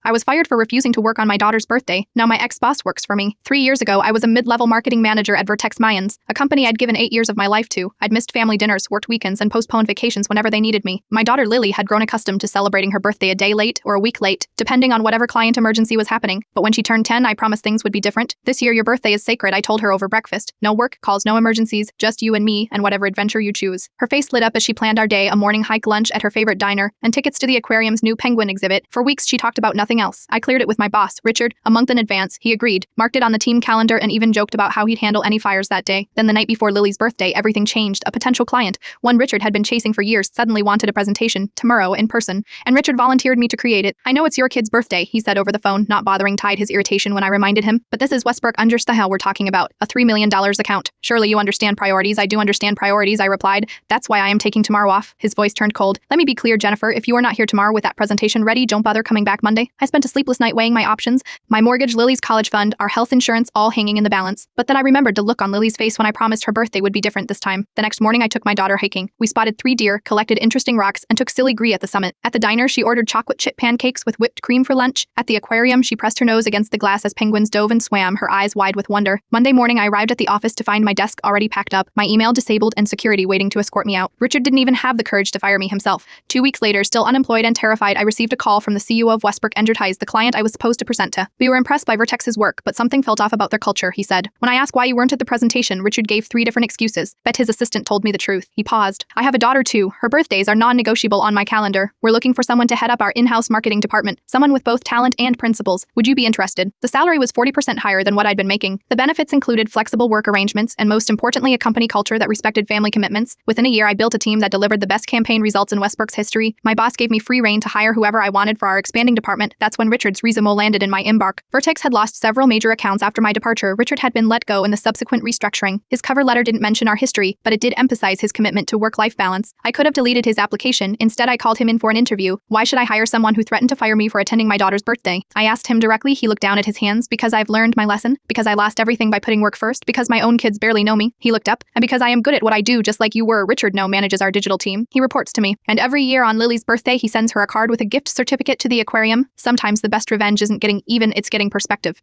I was fired for refusing to work on my daughter's birthday. Now my ex-boss works for me. 3 years ago, I was a mid-level marketing manager at Vertex Mayans, a company I'd given 8 years of my life to. I'd missed family dinners, worked weekends, and postponed vacations whenever they needed me. My daughter Lily had grown accustomed to celebrating her birthday a day late or a week late, depending on whatever client emergency was happening. But when she turned 10, I promised things would be different. This year, your birthday is sacred, I told her over breakfast. No work calls, no emergencies, just you and me and whatever adventure you choose. Her face lit up as she planned our day, a morning hike, lunch at her favorite diner, and tickets to the aquarium's new penguin exhibit. For weeks, she talked about nothing else. I cleared it with my boss, Richard, a month in advance. He agreed, marked it on the team calendar, and even joked about how he'd handle any fires that day. Then the night before Lily's birthday, everything changed. A potential client, one Richard had been chasing for years, suddenly wanted a presentation, tomorrow, in person, and Richard volunteered me to create it. I know it's your kid's birthday, he said over the phone, not bothering to hide his irritation when I reminded him, but this is Westbrook Understahel we're talking about, a $3 million account. Surely you understand priorities. I do understand priorities, I replied. That's why I am taking tomorrow off. His voice turned cold. Let me be clear, Jennifer, if you are not here tomorrow with that presentation ready, don't bother coming back Monday. I spent a sleepless night weighing my options, my mortgage, Lily's college fund, our health insurance, all hanging in the balance. But then I remembered the look on Lily's face when I promised her birthday would be different this time. The next morning I took my daughter hiking. We spotted 3 deer, collected interesting rocks, and took silly gree at the summit. At the diner, she ordered chocolate chip pancakes with whipped cream for lunch. At the aquarium, she pressed her nose against the glass as penguins dove and swam, her eyes wide with wonder. Monday morning, I arrived at the office to find my desk already packed up, my email disabled, and security waiting to escort me out. Richard didn't even have the courage to fire me himself. 2 weeks later, still unemployed and terrified, I received a call from the CEO of Westbrook Enterprise, the client I was supposed to present to. We were impressed by Vertex's work, but something felt off about their culture, he said. When I asked why you weren't at the presentation, Richard gave 3 different excuses. Bet his assistant told me the truth. He paused. I have a daughter too. Her birthdays are non-negotiable on my calendar. We're looking for someone to head up our in-house marketing department, someone with both talent and principles. Would you be interested? The salary was 40% higher than what I'd been making. The benefits included flexible work arrangements and, most importantly, a company culture that respected family commitments. Within a year, I built a team that delivered the best campaign results in Westbrook's history. My boss gave me free rein to hire whoever I wanted for our expanding department. That's when Richard's resume landed in my inbox. Vertex had lost several major accounts after my departure. Richard had been let go in the subsequent restructuring. His cover letter didn't mention our history, but it did emphasize his commitment to work-life balance. I could have deleted his application. Instead, I called him in for an interview. Why should I hire someone who threatened to fire me for attending my daughter's birthday? I asked him directly. He looked down at his hands. Because I've learned my lesson, because I lost everything by putting work first, because my own kids barely know me. He looked up. And because I am good at what I do, just like you were. Richard now manages our digital team. He reports to me. And every year on Lily's birthday, he sends her a card with a gift certificate to the aquarium. Sometimes the best revenge isn't getting even, it's getting perspective.